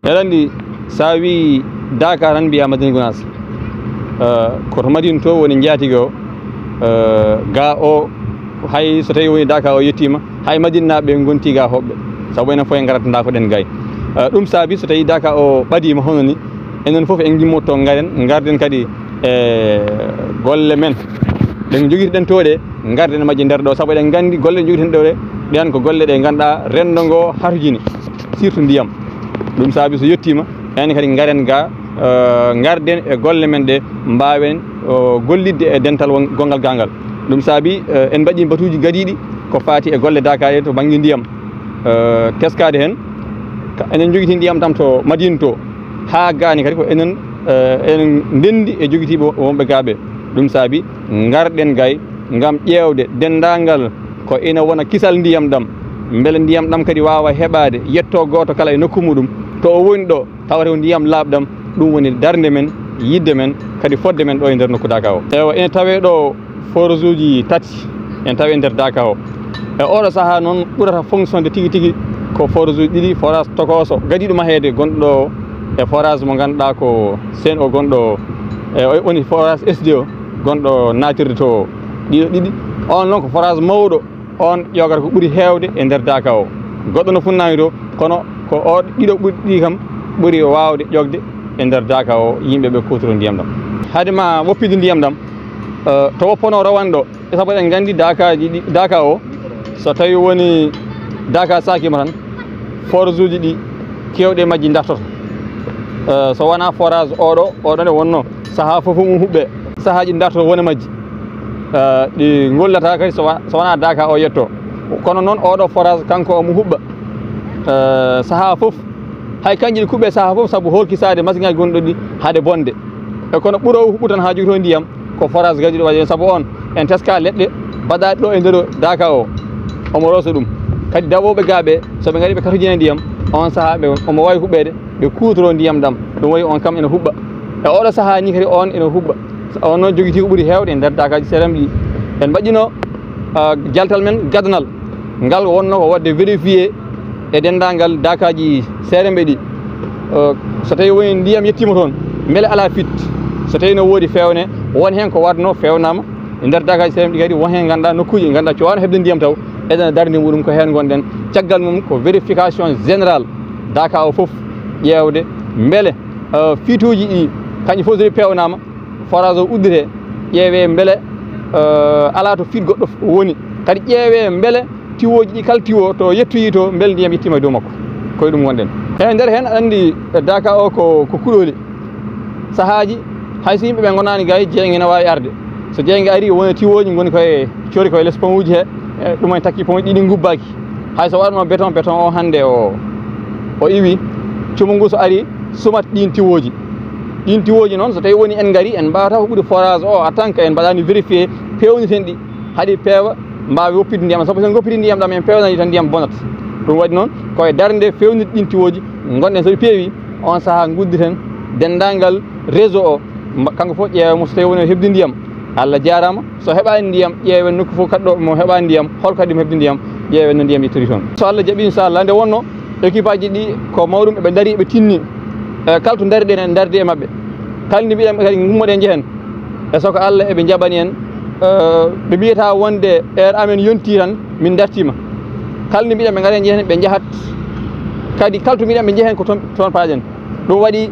Elandi sawi Dakar tan biya Madina Gounass koto Madina to woni jaatigo ga o hay so tawi woni Dakar o yettima hay Madina be gonti ga hobbe sabu enen fof en garata nda ko den gay dum saabi so tawi Dakar o badima hono ni enen fof en gimmoto garden kadi golle men den jogirden tode garden majje der do sabu eden gandi golle jogirden do den ko golle de ganda rendo go harjini surtout ndiyam dum saabi so yettima en kadi garen ga garden e golle men de mbawen gollidde e dental gongal gangal dum saabi en baddi batuji gadidi ko faati e golle Dakar to bangi ndiyam teskade hen enen jogiti ndiyam tam to Madina to ha gani kadi ko enen dendi e jogitiɓe wonɓe gaaɓe ɗum saabi garɗen gay ngam ƴeewde dendagal ko ina wona kisal ndiyam ɗam beele ndiyam ɗam kadi wawa heɓade yetto goto kala e nokku muɗum to o woni ɗo tawata ko ndiyam laaɓɗam ɗum woni darde men yidde men kadi fodde men ɗo e nder nokku Dakar o ewa ene tawe ɗo forage uji tati en tawe nder Dakar o e oɗo saaha noon ɓurata fonctionde tigui tigui ko forage uji ɗiɗi forage Tokoso gadiɗo mahede gonɗo e forage mo ganduɗa ko sen o gonɗo e woni forage SDO gonɗo natirde to ɗiɗo ɗiɗi on noon ko forage mawɗo on ƴogata ko ɓuuri hewde e nder Dakar o goɗɗo no funnami to kono ko o ɗiɗo ɓuuri ɗi kam ɓuuri wawde ƴogde e nder Dakar o yimɓeɓe kutoro ndiyam ɗam haadema woppide ndiyam ɗam to woppono rawanɗo saabu eɗen gandi Dakar o so tawi woni Dakar sakima tan forage uji ɗi kewɗe majji dartoto so wona forage oɗo nde wonno saaha fof mum huɓɓe sahaji dartoto wona majji ɗi gollata kadi so wona Dakar o yetto kono noon oɗo forage kanko omo huɓɓa saaha fof hay kanƴi ɗi kuɓɓe saaha fof saabu holkisade machine ngaji gonɗo ɗi haade bonde e kono ɓuuro huɓɓu tan ha jogito ndiyam ko forage gadi ɗo waɗi saabu on en teska leɗɗe mbaɗaɗi ɗo e nder Dakar o omo rosa ɗum kadi dawoɓe gaaɓe soɓe gari ɓe katojina ndiyam on saaha ɓe omo wawi huɓɓede ɓe kutoro ndiyam ɗam ɗum waɗi on kam ene huɓɓa e oɗo saaha ni kadi on ene huɓɓa on noon jogui ko ɓuuri hewde e nder Dakar ji seeɗam ɗi en mbaɗino jaltal men gadanal ngal wonno ko wadde vérifié e dendagal Dakar ji seeɗemɓe ɗi so tawi woni ndiyam yettima toon beele ala fit so tawi no woodi fewne won hen ko wadno fewnama e nder Dakar ji seeɗemɓe ɗi kadi won hen ganduɗa nokkuji ganduɗa cowano hebde ndiyam taw eɗen darde muɗum ko hen gonɗen caggal mum ko vérification général Dakar o foof ƴewde beele fituji ɗi kañƴi fof so pewnama forage o uddite ƴeewe beele ala to fit goɗɗo woni kadi ƴeewe beele tiwoji ɗi kala tiwo to yettoyi to beele ndiyam yettima e dow makko koye ɗum gonɗen e nder hen andi Dakar o ko kuɗoli sahaji hayso yimɓeɓe gonani gay jeeyge ne wawi arde so jeeyge ari woni tiwoji goni koye coori koye less pont uji he ɗum en takki pont ɗiɗi gubbaki hayso waɗno béton o hande o iwi cumo ngu so ari sumat ɗin tiwoji noon so tawi woni en gari en mbawata ko ɓuuri forage o en tant que en mbaɗani vérifié pewniten ɗi haaɗi peewa mbawi woppide ndiyam sabu sen goppiti ndiyam ɗam en pewnani tan ndiyam bonat ɗum waɗi noon koye darde fewnide ɗin tiwoji gonɗen soɗi peewi on saaha gudditen dendagal réseau o kanko fof ƴeewamo so tawi woni hebde ndiyam Allah jarama so heɓani ndiyam ƴeewen nokku fof kadi ɗo mo heɓani ndiyam hol kadi mo hebde ndiyam ƴeewen no ndiyam yettori toon so Allah jaaɓi inchallah nde wonno équipe aji ɗi ko mawɗum eɓe daari ɓe tinni kala to daari ɗen en darde e mabɓe kala nde mbiɗen kadi gummoɗe jehen e soko Allah eɓe jaɓani en ɓe mbiyata wonde heure amen yonti tan min dartima kala nde mbiɗen ɓe gaare jehen ɓe jaahat kadi kala to mbiɗen ɓe jehen ko toon paaɗen ɗum waɗi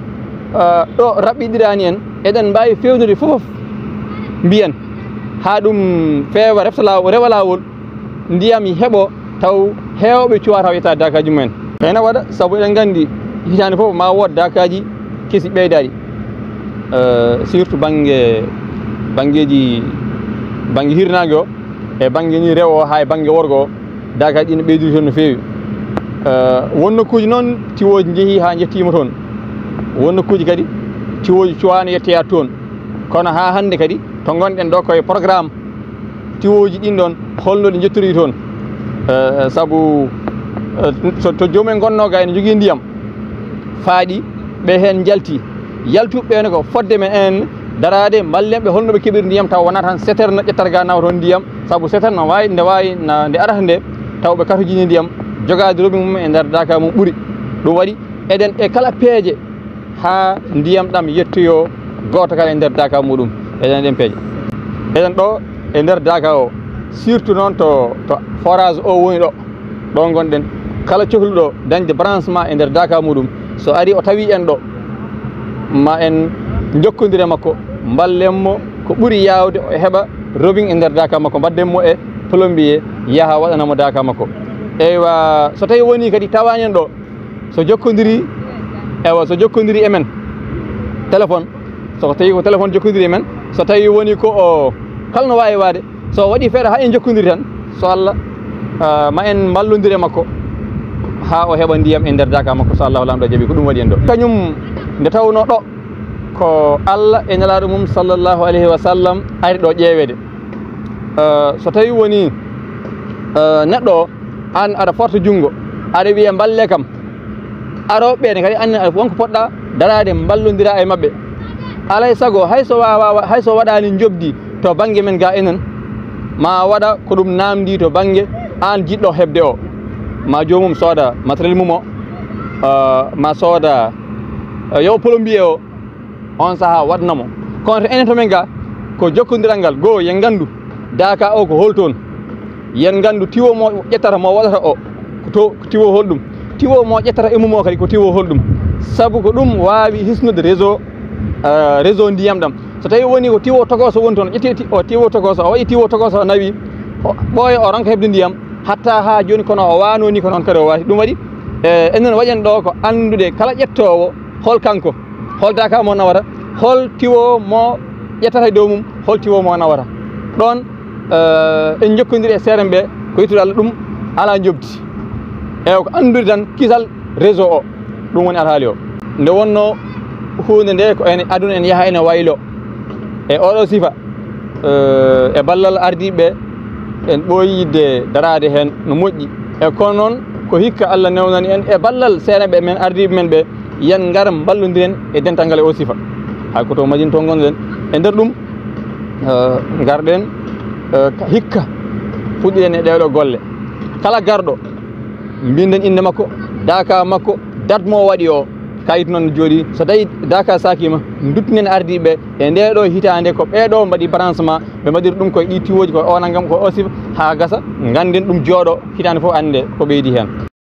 ɗo raɓɓiɗirani en eɗen mbawi fewnude foof mbiyen ha ɗum feewa rewa lawol ndiyam heeɓo taw hewɓe cuwa taw yetta Dakar ji mumen ene waɗa saabu eɗen gandi hitande foof ma wood Dakar ji keesi ɓeydaɗi surtout banggueji hirnage o e banggue ni rewo o ha e banggue worgo o Dakar ɗi ne ɓeydiri toon no fewi won nokkuji noon tiwoji jeehi ha jettima toon won nokkuji kadi tiwoji cuwano yettoyat toon kono ha hande kadi to gonɗen ɗo koye programme tiwoji ɗin ɗon holno ɗi jettori toon saabu to joomumen gonno ga ene jogui ndiyam faaɗi ɓe hen jalti yaltuɓe ko fodde men en darade mallemɓe holno ɓe keɓiri ndiyam taw wona tan setere no ƴettata ga nawa toon ndiyam saabu setere no wawi nde arata nde taw ɓe katojini ndiyam jogade roɓi mum e nder Dakar mum ɓuuri ɗum waɗi eɗen e kala peeje ha ndiyam ɗam yettoyo goto kala e nder daka muɗum eɗen eɗen peeje eɗen ɗo e nder daka o surtout noon to forage o woni ɗo gonɗen kala cohluɗo dañde branchement e nder daka muɗum so ari o tawi en ɗo ma en jokkodire makko ballenmo ko ɓuuri yawde o heɓa robin e nder daka makko mbaddenmo e plombier yaaha waɗanamo daka makko eywa so tawi woni kadi tawani en ɗo so jokkodiri e men téléphone so tawi ko téléphone jokkodiri e men so tawi woni ko o kala no wawi wade so waɗi feere ha en jokkodiri tan so Allah ma en ballodire makko ha o heɓa ndiyam e nder daka makko so Allahu lamɗo jaaɓi ko ɗum waɗi en ɗo kañum nde tawno ɗo ko Allah e nelaɗo mum sallllahu alayhi wa sallam ari ɗo ƴeewede so tawi woni neɗɗo an aɗa forta junngo aɗa wiya balle kam aroɓe ɓene kadi anne aɗa wonko poɗɗa darade ballodira e mabɓe alay saago hayso waɗani jobdi to banggue men ga enen ma waɗa ko ɗum namdi to banggue an jiɗɗo hebde o ma jomum sooda matériel mum o ma sooda yo plombier o on saaha waɗnamo kono to enen to men ga ko jokkodiral ngal goo yen gandu daka o ko holtoon yen gandu tiwo mo ƴettata mo waɗata o ko tiwo holɗum tiwo mo ƴettata e mum o kadi ko tiwo holɗum saabu ko ɗum wawi hisnude réseau ndiyam ɗam so tawi woni ko tiwo togoso woni toon ƴetti o tiwo togoso o waɗi tiwo togoso o nawi ɓooya o ranka hebde ndiyam hatta ha joni kono o wanoni ko noon kadi o wati ɗum waɗi enen waɗen ɗo ko andude kala ƴettowo hol kanko hol daka mo nawata hol tiwo mo ƴettata e dow mum hol tiwo mo nawata ɗon en jokkodiri e seeɗen ɓe ko yittude Allah ɗum ala jobdi e ko andude tan kisal réseau o ɗum woni alhaali o nde wonno hunde nde ko ene aduna en yaaha ene waylo e oɗo sifa e ballal ardiɓe en ɓooyi yidde darade hen no moƴƴi e kono noon ko hikka Allah newnani en e ballal seeɗen ɓe men ardiɓe men ɓe yen gar ballodiren e dental ngal e o sifa hay koto majinto gonɗen e nder ɗum garɗen hikka fuɗɗiɗen e ɗeɗo golle kala garɗo mbinden inde makko daka makko date mo waɗi o kayit noon jooɗi so tawi daka sakima duttinen ardiɓe e ndeɗo hitande ko ɓeɗo mbaɗi branchement ɓe mbaɗiri ɗum koye ɗi tiwoji ko onagam ko o sifa ha gasa ganden ɗum jooɗo hitande foof ande ko ɓeydi hen